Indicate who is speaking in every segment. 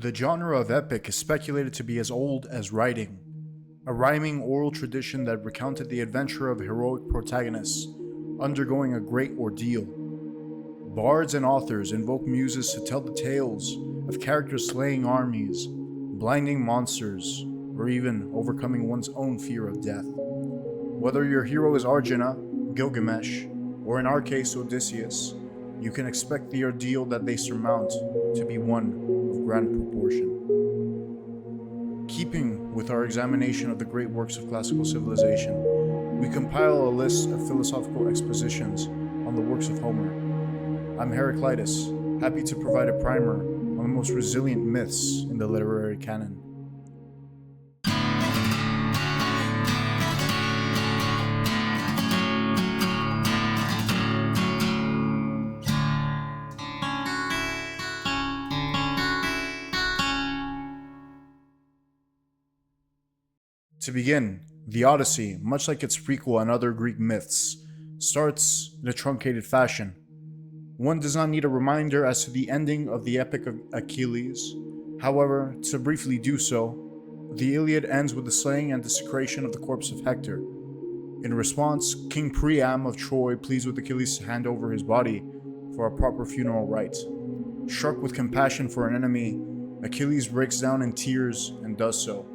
Speaker 1: The genre of epic is speculated to be as old as writing, a rhyming oral tradition that recounted the adventure of heroic protagonists undergoing a great ordeal. Bards and authors invoke muses to tell the tales of characters slaying armies, blinding monsters, or even overcoming one's own fear of death. Whether your hero is Arjuna, Gilgamesh, or in our case Odysseus, you can expect the ordeal that they surmount to be one of grand proportion. Keeping with our examination of the great works of classical civilization, we compile a list of philosophical expositions on the works of Homer. I'm Heraclitus, happy to provide a primer on the most resilient myths in the literary canon. To begin, the Odyssey, much like its prequel and other Greek myths, starts in a truncated fashion. One does not need a reminder as to the ending of the epic of Achilles. However, to briefly do so, the Iliad ends with the slaying and desecration of the corpse of Hector. In response, King Priam of Troy pleads with Achilles to hand over his body for a proper funeral rite. Struck with compassion for an enemy, Achilles breaks down in tears and does so.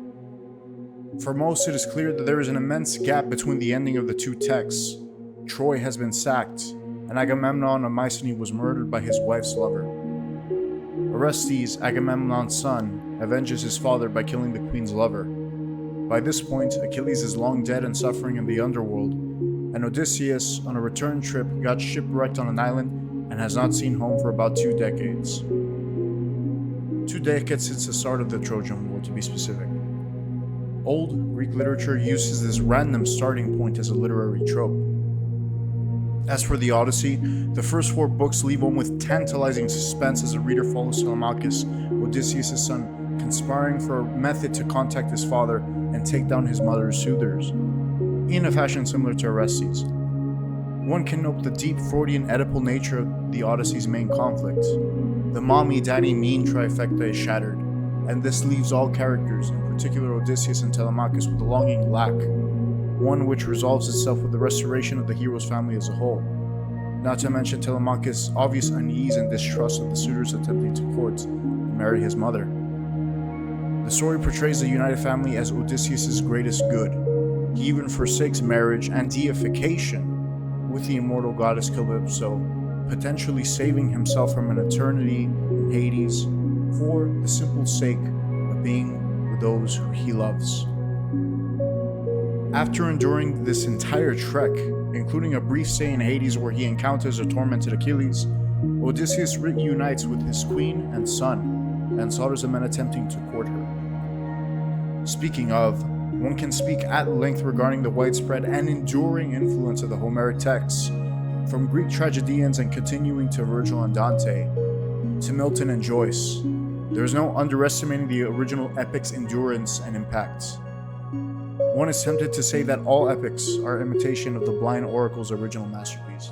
Speaker 1: For most, it is clear that there is an immense gap between the ending of the two texts. Troy has been sacked, and Agamemnon of Mycenae was murdered by his wife's lover. Orestes, Agamemnon's son, avenges his father by killing the queen's lover. By this point, Achilles is long dead and suffering in the underworld, and Odysseus, on a return trip, got shipwrecked on an island and has not seen home for about 2 decades. 2 decades since the start of the Trojan War, to be specific. Old Greek literature uses this random starting point as a literary trope. As for the Odyssey, the first 4 books leave one with tantalizing suspense as the reader follows Telemachus, Odysseus' son, conspiring for a method to contact his father and take down his mother's suitors, in a fashion similar to Orestes. One can note the deep Freudian Oedipal nature of the Odyssey's main conflict. The mommy-daddy mean trifecta is shattered, and this leaves all characters, in particular Odysseus and Telemachus, with a longing lack, one which resolves itself with the restoration of the hero's family as a whole. Not to mention Telemachus' obvious unease and distrust of the suitors attempting to court and marry his mother. The story portrays the united family as Odysseus' greatest good. He even forsakes marriage and deification with the immortal goddess Calypso, potentially saving himself from an eternity in Hades for the simple sake of being with those who he loves. After enduring this entire trek, including a brief stay in Hades where he encounters a tormented Achilles, Odysseus reunites with his queen and son, and slaughters the men attempting to court her. Speaking of, one can speak at length regarding the widespread and enduring influence of the Homeric texts, from Greek tragedians and continuing to Virgil and Dante, to Milton and Joyce. There is no underestimating the original epic's endurance and impact. One is tempted to say that all epics are imitation of the blind oracle's original masterpiece.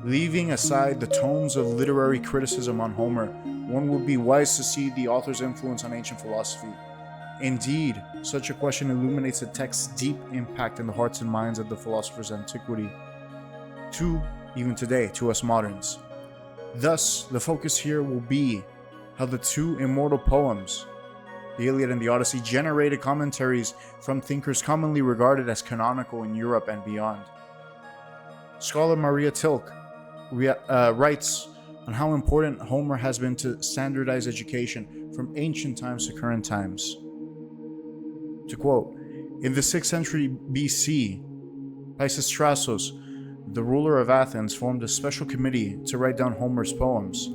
Speaker 1: Leaving aside the tomes of literary criticism on Homer, one would be wise to see the author's influence on ancient philosophy. Indeed, such a question illuminates the text's deep impact in the hearts and minds of the philosophers of antiquity, even today, to us moderns. Thus, the focus here will be how the 2 immortal poems, the Iliad and the Odyssey, generated commentaries from thinkers commonly regarded as canonical in Europe and beyond. Scholar Maria Tilk writes on how important Homer has been to standardize education from ancient times to current times. To quote, in the 6th century BC, Pisistratos, the ruler of Athens, formed a special committee to write down Homer's poems,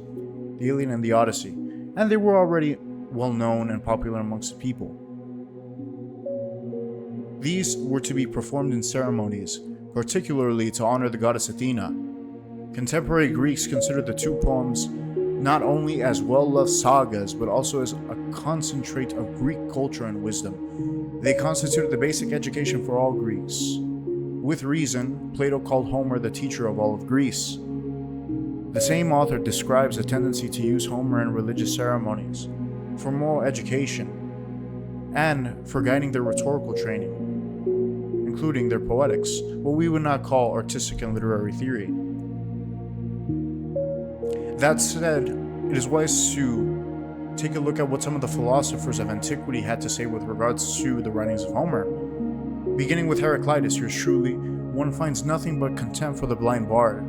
Speaker 1: the Iliad and the Odyssey, and they were already well known and popular amongst the people. These were to be performed in ceremonies, particularly to honor the goddess Athena. Contemporary Greeks considered the 2 poems not only as well-loved sagas, but also as a concentrate of Greek culture and wisdom. They constituted the basic education for all Greeks. With reason, Plato called Homer the teacher of all of Greece. The same author describes a tendency to use Homer in religious ceremonies for moral education and for guiding their rhetorical training, including their poetics, what we would not call artistic and literary theory. That said, it is wise to take a look at what some of the philosophers of antiquity had to say with regards to the writings of Homer. Beginning with Heraclitus, yours truly, one finds nothing but contempt for the blind bard.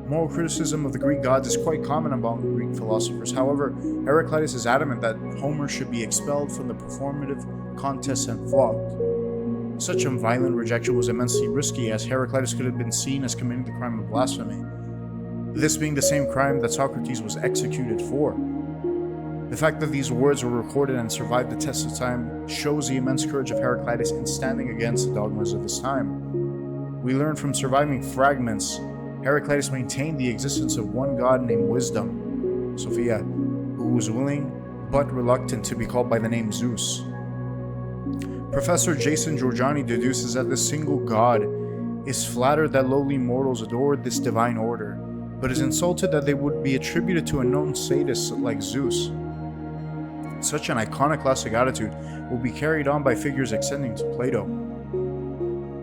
Speaker 1: Moral criticism of the Greek gods is quite common among Greek philosophers. However, Heraclitus is adamant that Homer should be expelled from the performative contests and flogged. Such a violent rejection was immensely risky, as Heraclitus could have been seen as committing the crime of blasphemy, this being the same crime that Socrates was executed for. The fact that these words were recorded and survived the test of time shows the immense courage of Heraclitus in standing against the dogmas of his time. We learn from surviving fragments, Heraclitus maintained the existence of one god named Wisdom, Sophia, who was willing but reluctant to be called by the name Zeus. Professor Jason Giorgiani deduces that this single god is flattered that lowly mortals adore this divine order, but is insulted that they would be attributed to a known sadist like Zeus. Such an iconoclastic attitude will be carried on by figures extending to Plato.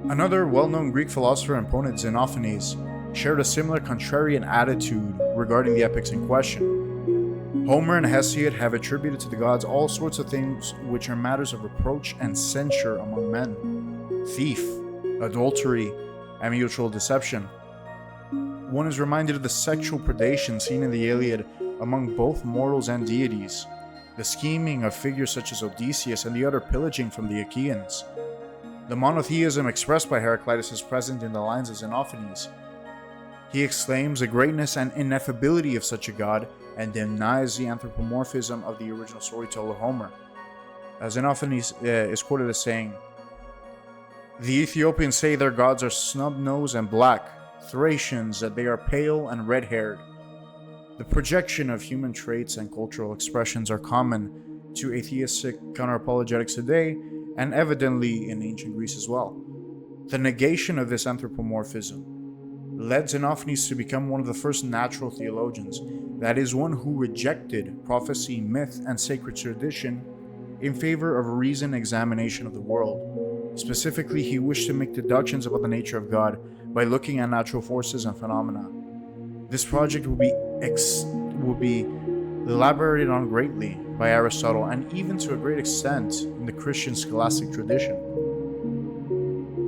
Speaker 1: Another well-known Greek philosopher and poet, Xenophanes, shared a similar contrarian attitude regarding the epics in question. Homer and Hesiod have attributed to the gods all sorts of things which are matters of reproach and censure among men: thief, adultery, and mutual deception. One is reminded of the sexual predation seen in the Iliad among both mortals and deities, the scheming of figures such as Odysseus, and the utter pillaging from the Achaeans. The monotheism expressed by Heraclitus is present in the lines of Xenophanes. He exclaims the greatness and ineffability of such a god and denies the anthropomorphism of the original storyteller Homer. Xenophanes is quoted as saying, "The Ethiopians say their gods are snub-nosed and black, Thracians that they are pale and red-haired." The projection of human traits and cultural expressions are common to atheistic counter-apologetics today, and evidently in ancient Greece as well. The negation of this anthropomorphism led Xenophanes to become one of the first natural theologians, that is, one who rejected prophecy, myth, and sacred tradition in favor of a reasoned examination of the world. Specifically, he wished to make deductions about the nature of God by looking at natural forces and phenomena. This project will be elaborated on greatly by Aristotle, and even to a great extent in the Christian scholastic tradition.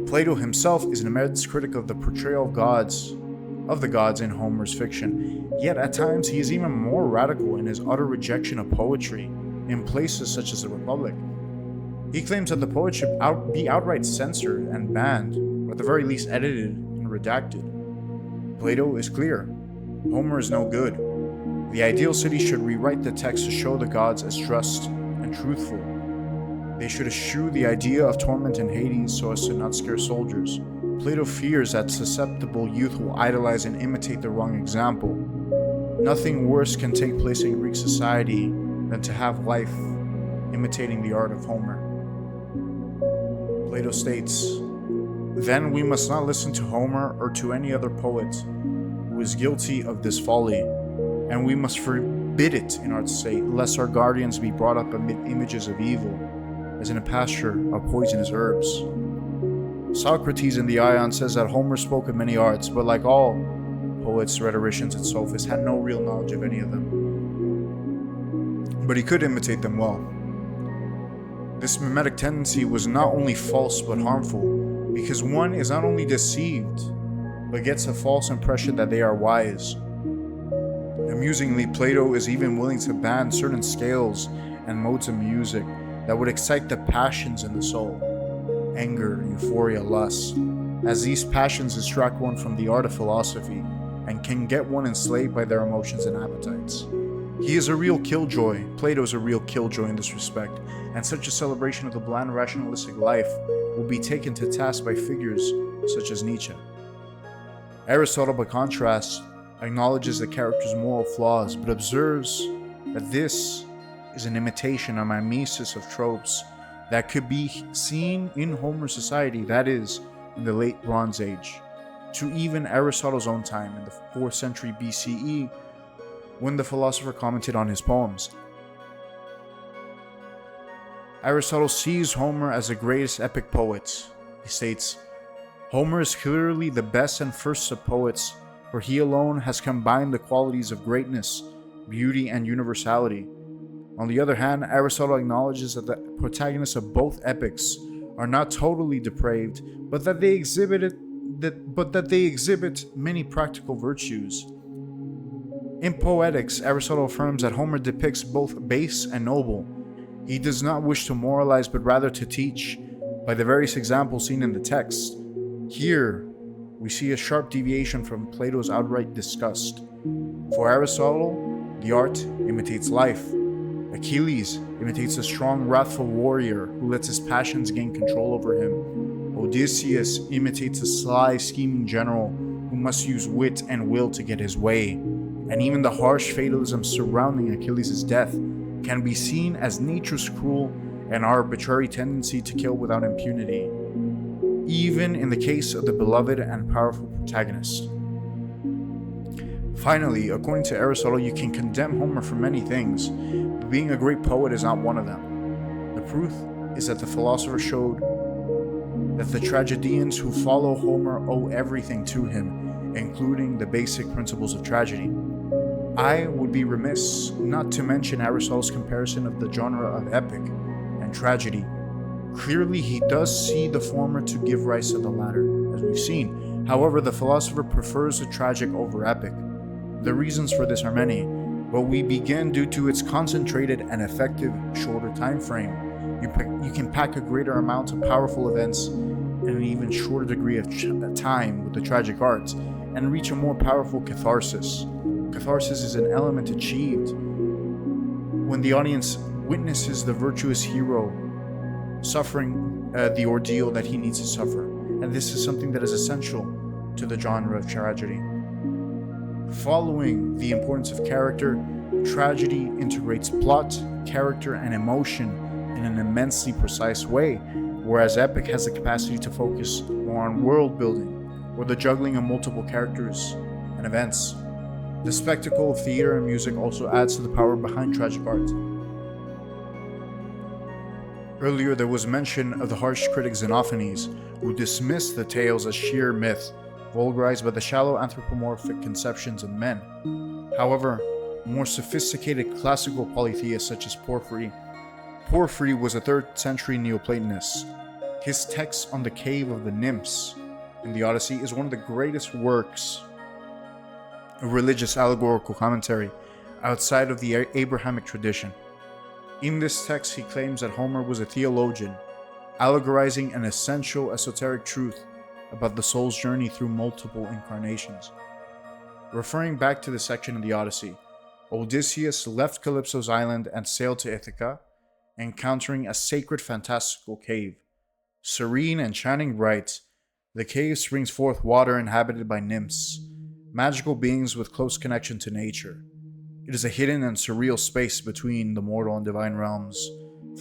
Speaker 1: Plato himself is an immense critic of the portrayal of the gods in Homer's fiction, yet at times he is even more radical in his utter rejection of poetry in places such as the Republic. He claims that the poet should be outright censored and banned, or at the very least edited and redacted. Plato is clear: Homer is no good. The ideal city should rewrite the text to show the gods as just and truthful. They should eschew the idea of torment in Hades so as to not scare soldiers. Plato fears that susceptible youth will idolize and imitate the wrong example. Nothing worse can take place in Greek society than to have life imitating the art of Homer. Plato states, "Then we must not listen to Homer or to any other poet who is guilty of this folly, and we must forbid it in our state, lest our guardians be brought up amid images of evil, as in a pasture of poisonous herbs." Socrates in the Ion says that Homer spoke of many arts, but like all poets, rhetoricians, and sophists, had no real knowledge of any of them. But he could imitate them well. This mimetic tendency was not only false but harmful, because one is not only deceived, but gets a false impression that they are wise. Amusingly, Plato is even willing to ban certain scales and modes of music that would excite the passions in the soul: anger, euphoria, lust, as these passions distract one from the art of philosophy and can get one enslaved by their emotions and appetites. He is a real killjoy. Plato is a real killjoy in this respect, and such a celebration of the bland rationalistic life will be taken to task by figures such as Nietzsche. Aristotle, by contrast, acknowledges the character's moral flaws, but observes that this is an imitation, a mimesis of tropes that could be seen in Homer's society, that is, in the late Bronze Age. to even Aristotle's own time in the 4th century BCE, when the philosopher commented on his poems. Aristotle sees Homer as the greatest epic poet. He states, "Homer is clearly the best and first of poets, for he alone has combined the qualities of greatness, beauty, and universality." On the other hand, Aristotle acknowledges that the protagonists of both epics are not totally depraved, but that they exhibit many practical virtues. In Poetics, Aristotle affirms that Homer depicts both base and noble. He does not wish to moralize, but rather to teach, by the various examples seen in the text. Here, we see a sharp deviation from Plato's outright disgust. For Aristotle, the art imitates life. Achilles imitates a strong, wrathful warrior who lets his passions gain control over him. Odysseus imitates a sly, scheming general who must use wit and will to get his way. And even the harsh fatalism surrounding Achilles' death can be seen as nature's cruel and arbitrary tendency to kill without impunity, even in the case of the beloved and powerful protagonist. Finally, according to Aristotle, you can condemn Homer for many things, but being a great poet is not one of them. The proof is that the philosopher showed that the tragedians who follow Homer owe everything to him, including the basic principles of tragedy. I would be remiss not to mention Aristotle's comparison of the genre of epic and tragedy. Clearly, he does see the former to give rise to the latter, as we've seen. However, the philosopher prefers the tragic over epic. The reasons for this are many, but we begin due to its concentrated and effective shorter time frame. You can pack a greater amount of powerful events in an even shorter degree of time with the tragic arts, and reach a more powerful catharsis. Catharsis is an element achieved when the audience witnesses the virtuous hero suffering the ordeal that he needs to suffer, and this is something that is essential to the genre of tragedy. Following the importance of character, tragedy integrates plot, character, and emotion in an immensely precise way, whereas epic has the capacity to focus more on world building or the juggling of multiple characters and events. The spectacle of theater and music also adds to the power behind tragic art. Earlier, there was mention of the harsh critic Xenophanes, who dismissed the tales as sheer myth, vulgarized by the shallow anthropomorphic conceptions of men. However, more sophisticated classical polytheists such as Porphyry was a 3rd century Neoplatonist. His text on the cave of the nymphs in the Odyssey is one of the greatest works of religious allegorical commentary outside of the Abrahamic tradition. In this text, he claims that Homer was a theologian, allegorizing an essential esoteric truth about the soul's journey through multiple incarnations. Referring back to the section in the Odyssey, Odysseus left Calypso's island and sailed to Ithaca, encountering a sacred fantastical cave. Serene and shining bright, the cave springs forth water inhabited by nymphs, magical beings with close connection to nature. It is a hidden and surreal space between the mortal and divine realms,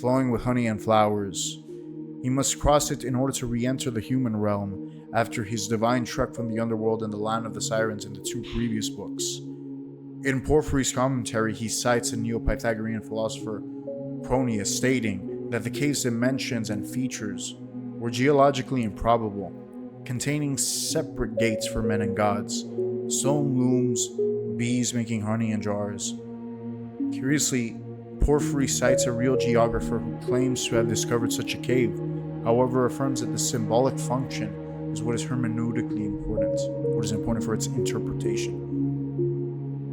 Speaker 1: flowing with honey and flowers. He must cross it in order to re-enter the human realm after his divine trek from the underworld and the land of the sirens in the 2 previous books. In Porphyry's commentary, he cites a Neo-Pythagorean philosopher, Cronius, stating that the cave's dimensions and features were geologically improbable, containing separate gates for men and gods, stone looms, bees making honey in jars. Curiously, Porphyry cites a real geographer who claims to have discovered such a cave, however affirms that the symbolic function is what is hermeneutically important, what is important for its interpretation.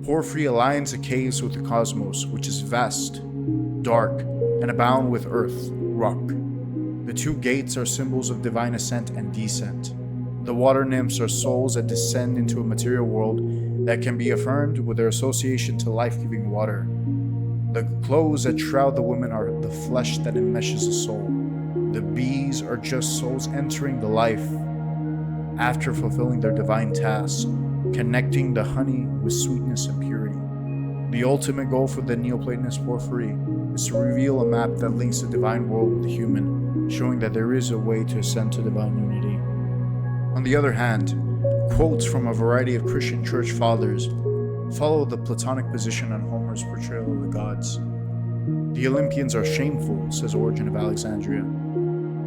Speaker 1: Porphyry aligns the caves with the cosmos, which is vast, dark, and abound with earth, rock. The 2 gates are symbols of divine ascent and descent. The water nymphs are souls that descend into a material world that can be affirmed with their association to life-giving water. The clothes that shroud the women are the flesh that enmeshes the soul. The bees are just souls entering the life after fulfilling their divine tasks, connecting the honey with sweetness and purity. The ultimate goal for the Neoplatonist Porphyry is to reveal a map that links the divine world with the human, showing that there is a way to ascend to divine unity. On the other hand, Quotes from a variety of Christian church fathers follow the Platonic position on Homer's portrayal of the gods. The Olympians are shameful, says Origen of Alexandria.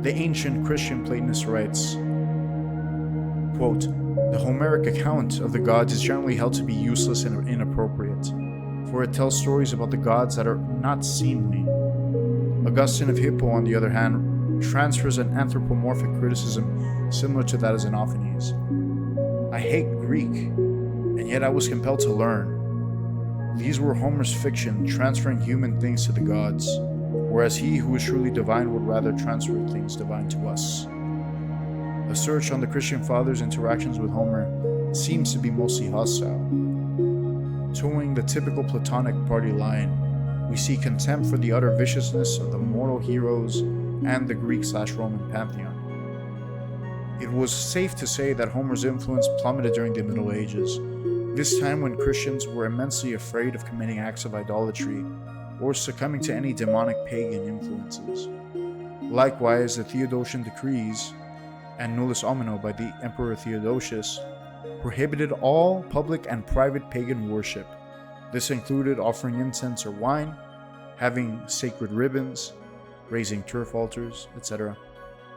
Speaker 1: The ancient Christian Platonist writes, quote, "The Homeric account of the gods is generally held to be useless and inappropriate, for it tells stories about the gods that are not seemly." Augustine of Hippo, on the other hand, transfers an anthropomorphic criticism similar to that of Xenophanes. "I hate Greek, and yet I was compelled to learn. These were Homer's fiction, transferring human things to the gods, whereas he who is truly divine would rather transfer things divine to us." A search on the Christian fathers' interactions with Homer seems to be mostly hostile. Towing the typical Platonic party line, we see contempt for the utter viciousness of the mortal heroes and the Greek/Roman pantheon. It was safe to say that Homer's influence plummeted during the Middle Ages, this time when Christians were immensely afraid of committing acts of idolatry or succumbing to any demonic pagan influences. Likewise, the Theodosian decrees and Nullus Omnio by the Emperor Theodosius prohibited all public and private pagan worship. This included offering incense or wine, having sacred ribbons, raising turf altars, etc.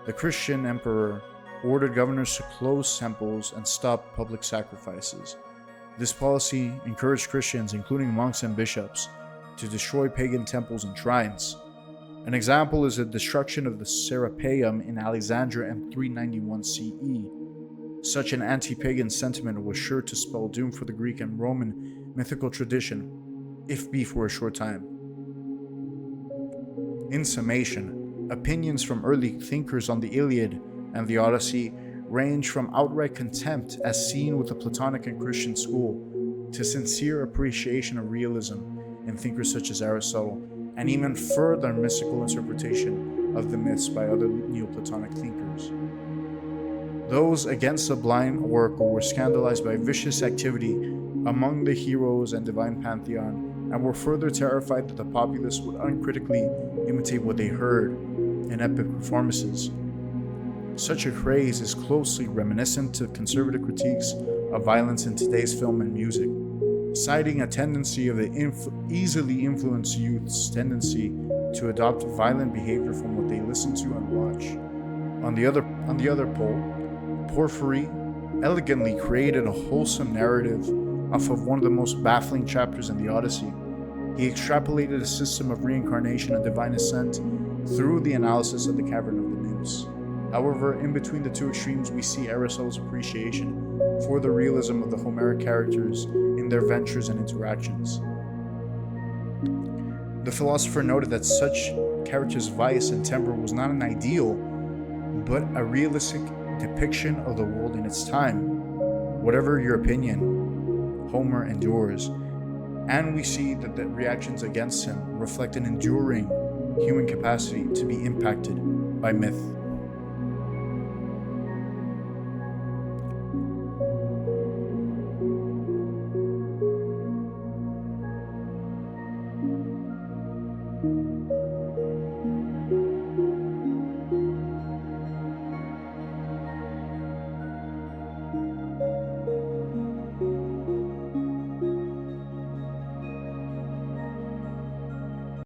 Speaker 1: The Christian emperor ordered governors to close temples and stop public sacrifices. This policy encouraged Christians, including monks and bishops, to destroy pagan temples and shrines. An example is the destruction of the Serapeum in Alexandria in 391 CE. Such an anti-pagan sentiment was sure to spell doom for the Greek and Roman mythical tradition, if be for a short time. In summation, opinions from early thinkers on the Iliad and the Odyssey range from outright contempt, as seen with the Platonic and Christian school, to sincere appreciation of realism in thinkers such as Aristotle, and even further mystical interpretation of the myths by other Neoplatonic thinkers. Those against the blind oracle were scandalized by vicious activity among the heroes and divine pantheon, and were further terrified that the populace would uncritically imitate what they heard in epic performances. Such a craze is closely reminiscent to conservative critiques of violence in today's film and music, citing a tendency of the easily influenced youth's tendency to adopt violent behavior from what they listen to and watch. On the other pole, Porphyry elegantly created a wholesome narrative off of one of the most baffling chapters in the Odyssey. He extrapolated a system of reincarnation and divine ascent through the analysis of the Cavern of the Nymphs. However, in between the two extremes, we see Aristotle's appreciation for the realism of the Homeric characters in their ventures and interactions. The philosopher noted that such characters' vice and temper was not an ideal, but a realistic depiction of the world in its time. Whatever your opinion, Homer endures, and we see that the reactions against him reflect an enduring human capacity to be impacted by myth.